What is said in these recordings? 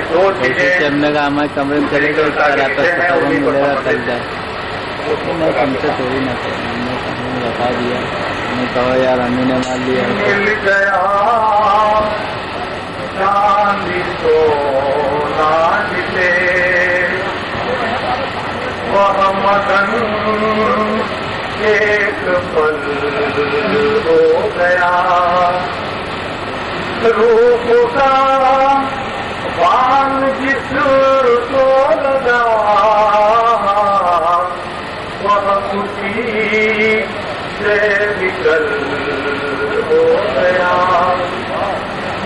दो चीजें चढ़ने का हमारे कमरे में चले गए मिलेगा कल जाए नहीं तुमसे थोड़ी ना हमने बता दिया हमने कहा यार अम्मी ने मान लिया मिल गया चांदी तो नाचते वह मगन एक पल हो गया रूप का बाण जिसको लगा वह खुशी से विकल हो गया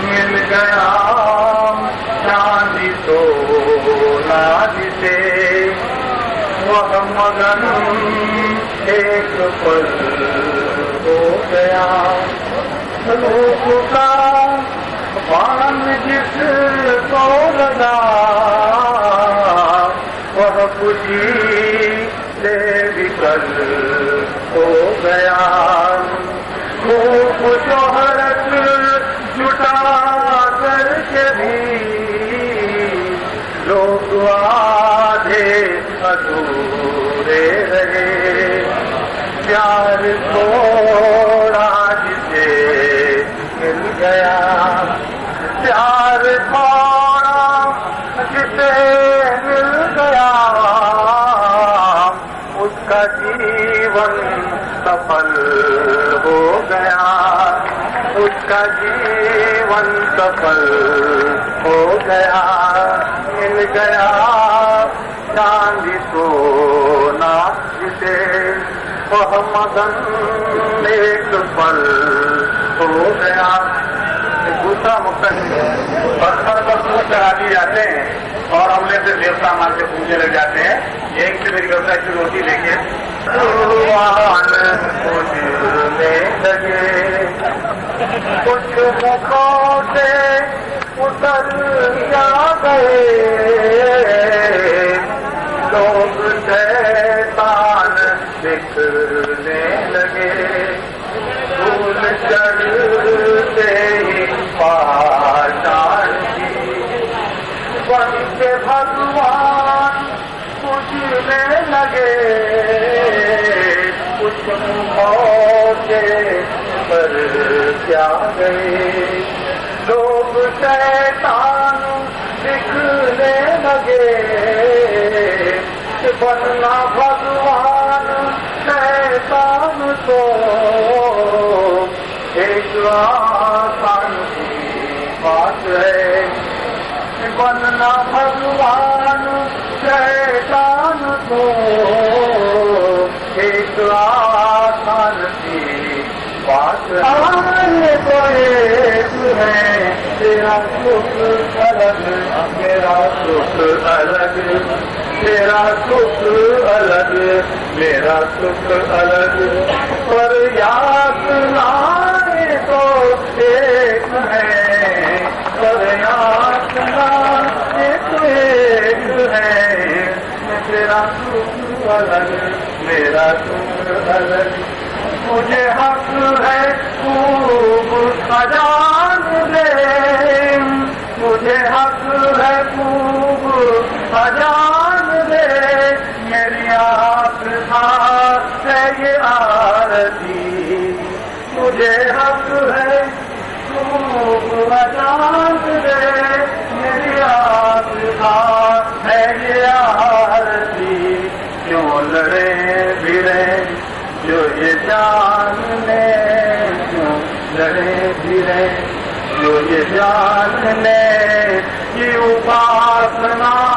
मिल गया चांदी तो नाचते वह मगन एक पल हो गया रूप का बाण जिसको लगा वह खुशी से विकल हो गया खूब शोहरत जुटा करके भी लोग आधे अधूरे रहे प्यार थोड़ा जिसे मिल गया प्यार थोड़ा जिसे मिल गया उसका जीवन सफल हो गया उसका जीवन सफल हो गया मिल गया चांदी सोना जिसे वह मगन एक पल हो गया दूसरा मुक्तन पत्थर पर सूट चढ़ा दिए जाते हैं और हमले से देवता मान के पूजने लग जाते हैं एक से मेरी व्यवसाय की रोटी लेके लगे कुछ मुखों से उतर जा गए लोग शैतान दिखने लगे फूल चढ़ते ही पहचान की बन के भगवान पूजने लगे कुछ मौके पर क्या गए लोग शैतान दिखने लगे बनना भगवान शैतान तो एक आसान की बात है बनना भगवान शैतान तो एक आसान की बात है तो एक है तेरा सुख अलग मेरा सुख अलग तेरा सुख अलग मेरा सुख अलग पर यातनाएं तो एक है पर यातनाएं तो एक है तेरा सुख अलग मेरा सुख अलग मुझे हक है खूब खजान दे मुझे हक है खूब खजान दे मेरी आस्था है ये आरती मुझे हक है खूब खजान दे मेरी आस्था है ये आरती क्यों लड़े भिड़े जो ये जानने क्यों लड़े भिड़े जो ये जानने की उपासनाएं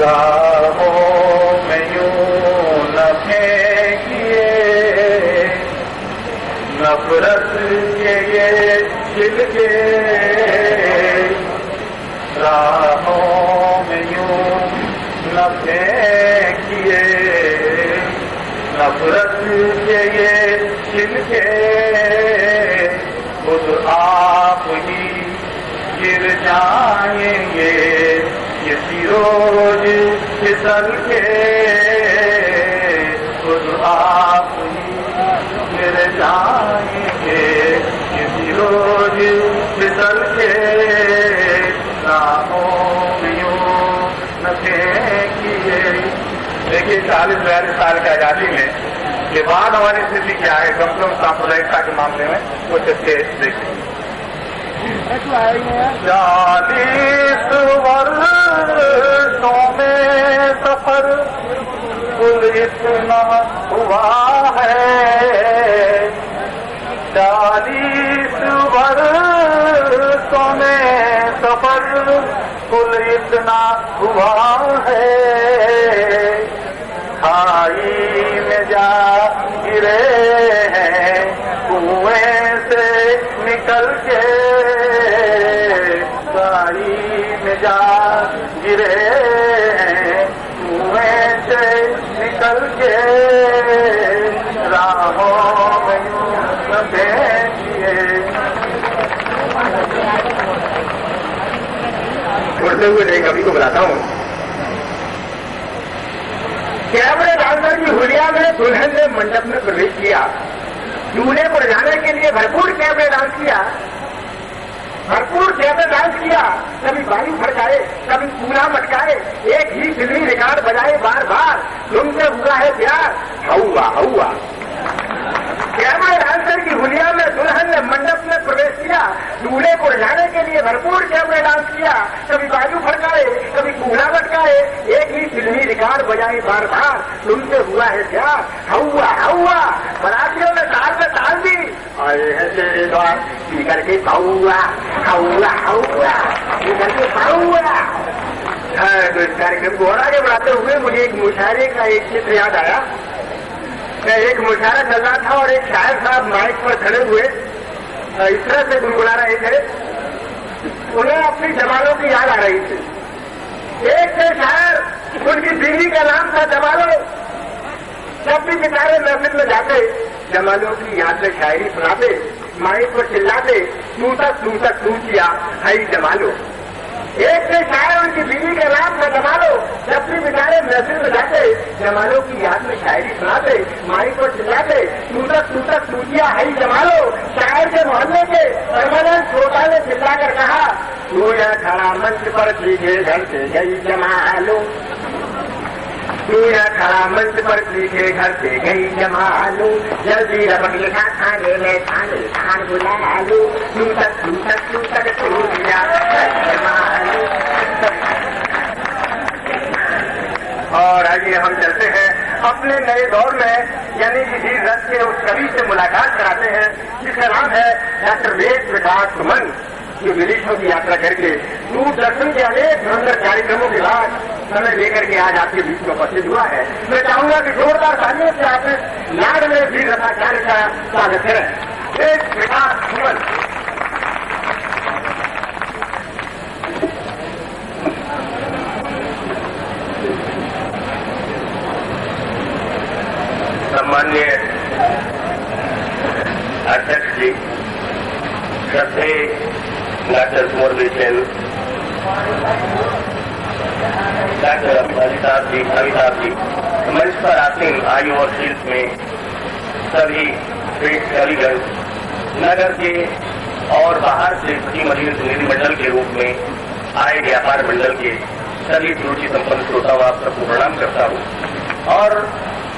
राहों में यूं न फेंकिए नफरत के ये छिलके राहों में यूं न फेंकिए नफरत के ये छिलके खुद आप ही गिर जाएंगे किसी रोज फिसल के खुद आप ही गिर जाएंगे किसी रोज फिसल के कि 40-42 साल की आजादी में के बाद हमारी स्थिति क्या है, कम से कम सांप्रदायिकता के मामले में, वो चर्चे देखें। 40 वर्षों में सफर कुल इतना हुआ है, 40 वर्षों में सफर कुल इतना हुआ है। खाई में जा गिरे हैं कुएं से निकल के, खाई में जा गिरे हैं कुएं से निकल के, राहों में देखिए। उड़ते हुए नहीं कभी को बुलाता हूँ। कैमरे डालकर की हुलिया में दुल्हन ने मंडप में प्रवेश किया। दूल्हे को जाने के लिए भरपूर कैमरे डांस किया, भरपूर कैमरे डांस किया। कभी बाली फड़काए, कभी पूरा मटकाए, एक ही फिल्मी रिकॉर्ड बजाए बार बार, तुमसे हुआ है प्यार, हौवा हौवा। कैमरे डांसर की हुलिया में दुल्हन ने मंडप में प्रवेश किया। दूल्हे को जाने के लिए भरपूर कैमरे डांस किया, कभी बाजू फड़काए, कभी कूड़ा मटकाए, एक ही फिल्मी रिकॉर्ड बजाए बार बार, तुमसे हुआ है प्यार, हौवा हौवा। बरातियों ने ताल में ताल दी, आए हैं तेरे द्वार, पीकर के पाऊंगा, हौवा हौवा, पीकर के पाऊंगा। तो इस कार्यक्रम को और आगे बढ़ाते हुए मुझे एक मुशायरे का एक चित्र याद आया। एक मुशायरा चल रहा था और एक शायर साहब माइक पर खड़े हुए इस तरह से गुनगुना रहे थे, उन्हें अपनी जमालों की याद आ रही थी। एक थे शायर, उनकी बीवी का नाम था जमालो। जब भी बेचारे महफिल में जाते, जमालों की याद में शायरी सुनाते, माइक पर चिल्लाते, तू तक तू किया है जमालो। एक से शायर, उनकी बीवी का नाम था जमालो। जब भी बेचारे महफिल में जाते, जमालो की याद में शायरी सुनाते, माइक पर चिल्लाते, तू तक तू किया है जमालो। शायर के मोहल्ले के परमानेंट श्रोता ने चिल्लाकर कहा, तू यह खड़ा मंच पर सीधे घर से गई जमालो, तू यह खड़ा मंच पर सीधे घर से गई जमालो, जल्दी रबक लिखा खाने में खाने खान बुला लो, तू तक तू किया जमालो। और आइए हम चलते हैं अपने नए दौर में, यानी कि धीर रथ के उस कवि से मुलाकात कराते हैं जिसका नाम है डॉक्टर वेद प्रकाश सुमन, जो विदेशों की यात्रा करके दूरदर्शन के अनेक सुंदर कार्यक्रमों के बाद समय लेकर के आज आपके बीच में उपस्थित हुआ है। मैं चाहूंगा कि जोरदार तालियों से आप लाड में वीर रथाचार्य का स्वागत करें। वेद प्रकाश सुमन। सम्मान्य अध्यक्ष जी, श्रद्धे डॉक्टर कुंवर बेचैन, डॉक्टर अमिताभ जी, मंच पर आसीन आयु और शीर्ष में सभी श्रेष्ठ कारीगर, नगर के और बाहर से प्रतिनिधि प्रतिनिधिमंडल के रूप में आए व्यापार मंडल के सभी रुचि संपन्न श्रोताओं, आप सबको प्रणाम करता हूँ। और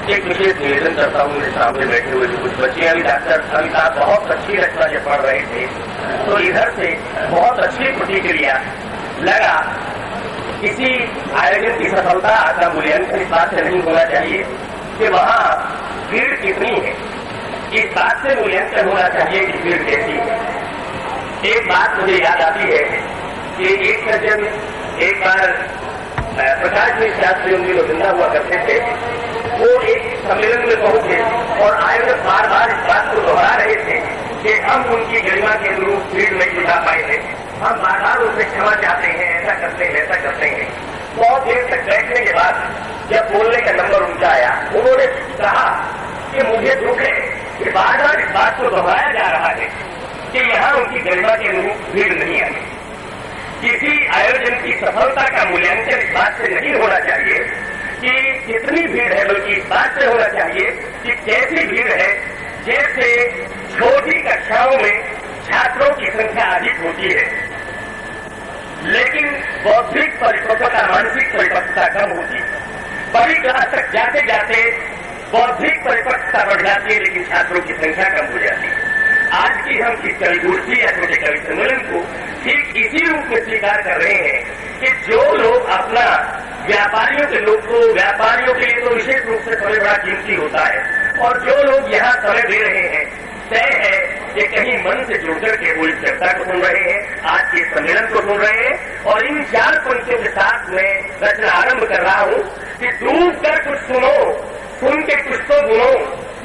एक विशेष निवेदन करता हूँ, मेरे सामने बैठे हुए जो कुछ बच्चे अभी डॉक्टर अमिताभ बहुत अच्छी रचना जब पढ़ रहे थे, तो इधर से बहुत अच्छी प्रतिक्रिया लगा। किसी आयोजन की सफलता का मूल्यांकन इस बात से नहीं होना चाहिए कि वहाँ भीड़ कितनी है, इस बात से मूल्यांकन होना चाहिए कि भीड़ कैसी है। एक बात मुझे याद आती है कि एक सज्जन एक बार प्रकाश में शास्त्री उनकी जिंदा हुआ करते थे, वो एक सम्मेलन में पहुंचे और आयोजक बार बार इस बात को दोहरा रहे थे कि हम उनकी गरिमा के अनुरूप भीड़ नहीं जुटा पाए हैं, हम बार बार उनसे क्षमा चाहते हैं, ऐसा करते हैं। बहुत देर तक बैठने के बाद जब बोलने का नंबर उनका आया, उन्होंने कहा कि मुझे दुख है कि बार बार इस बात को दोहराया जा रहा है कि यहाँ उनकी गरिमा के अनुरूप भीड़ नहीं आई। किसी आयोजन की सफलता का मूल्यांकन इस बात से नहीं होना चाहिए कि कितनी भीड़ है, बल्कि इस बात से होना चाहिए कि कैसी भीड़ है। जैसे छोटी कक्षाओं में छात्रों की संख्या अधिक होती है, लेकिन बौद्धिक परिपक्वता, मानसिक परिपक्वता कम होती है। बड़ी क्लास तक जाते जाते बौद्धिक परिपक्वता बढ़ जाती है, लेकिन छात्रों की संख्या कम हो जाती है। आज की हम इस कवि गोष्ठी या छोटे कवि सम्मेलन को ठीक इसी रूप में स्वीकार कर रहे हैं कि जो लोग अपना व्यापारियों के लिए तो विशेष रूप से समय बड़ा कीमती होता है, और जो लोग यहाँ समय दे रहे हैं तय है कि कहीं मन से जुड़कर के वो इस चर्चा को सुन रहे हैं, आज के सम्मेलन को सुन रहे हैं। और इन 4 पंक्तियों के साथ मैं रचना आरंभ कर रहा हूँ कि डूब कर कुछ सुनो, सुन के कुछ तो गुनो,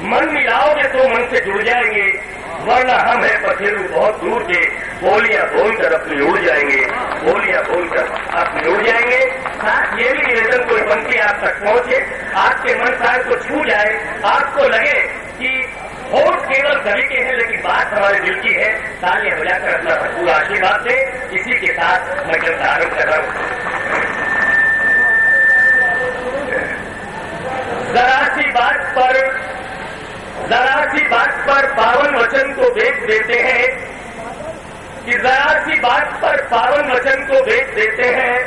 मन मिलाओगे तो मन से जुड़ जाएंगे, वरना हम है पथेरू बहुत दूर के, बोलियां बोलकर अपनी उड़ जाएंगे, बोलियां बोलकर अपनी उड़ जाएंगे। साथ ये भी निवेदन कोई पंक्ति आप तक पहुंचे, आपके मन सार को छू जाए, आपको लगे कि होठ केवल कवि के हैं लेकिन बात हमारे दिल की है, तालियां बजाकर अपना भरपूर आशीर्वाद दे। इसी के साथ मैं चर्चा आरंभ कर रहा हूं। जरा सी बात पर पावन वचन को बेच देते हैं, कि जरा सी बात पर पावन वचन को बेच देते हैं।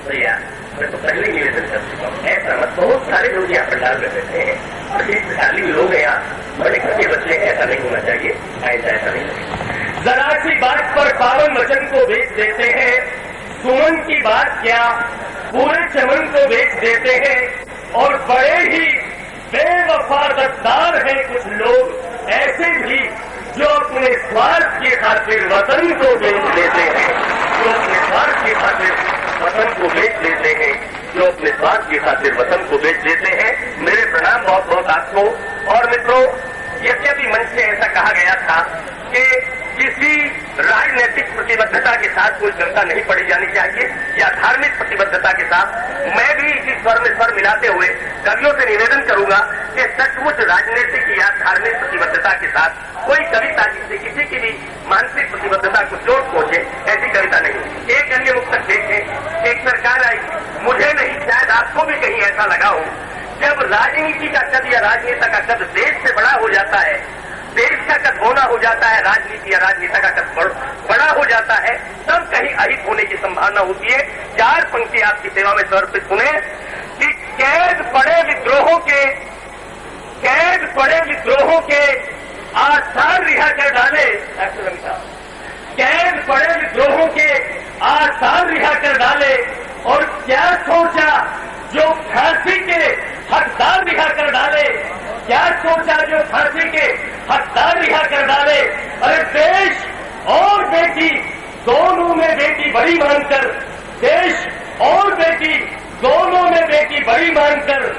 भैया मैं तो पहले ही निवेदन कर चुका हूँ, ऐसा मत, बहुत सारे लोग यहाँ पंडाल में बैठे हैं और एक खाली लोग हैं यहाँ, बड़े घर के बच्चे, ऐसा नहीं होना चाहिए, ऐसा नहीं। जरा सी बात पर पावन वचन को बेच देते हैं, सुमन की बात क्या पूरे चमन को बेच देते हैं, और बड़े ही बेवफादार हैं कुछ लोग ऐसे भी जो अपने स्वार्थ की खातिर वतन को बेच देते हैं, जो अपने स्वार्थ की खातिर वतन को बेच देते हैं, जो अपने स्वार्थ की खातिर वतन को बेच देते हैं। मेरे प्रणाम बहुत बहुत आपको। और मित्रों, यद्यपि मंच से ऐसा कहा गया था कि किसी राजनीतिक प्रतिबद्धता के साथ कोई जनता नहीं पड़ी जानी चाहिए या धार्मिक प्रतिबद्धता के साथ, मैं भी इसी स्वर में स्वर मिलाते हुए कवियों से निवेदन करूंगा कि सचमुच राजनीतिक या धार्मिक प्रतिबद्धता के साथ कोई कविता जिससे किसी की भी मानसिक प्रतिबद्धता को चोट पहुंचे, ऐसी कविता नहीं। एक अन्य मुक्तक देखें, एक सरकार आई, मुझे नहीं शायद आपको भी कहीं ऐसा लगा हो, जब राजनीति का कद या राजनेता का कद देश से बड़ा हो जाता है, देश का कद होना हो जाता है, राजनीति या राजनेता का कद बड़ा हो जाता है, तब कहीं अहित होने की संभावना होती है। 4 पंक्ति आपकी सेवा में समर्पित सुने कि कैद पड़े विद्रोहों के आसार रिहा कर डाले, कैद पड़े विद्रोहों के आसार रिहा कर डाले, और क्या सोचा जो फांसी के हकदार रिहा कर डाले, क्या सोचा जो फांसी के हकदार रिहा कर डाले। अरे देश और बेटी दोनों में बेटी बड़ी मानकर, देश और बेटी दोनों में बेटी बड़ी मानकर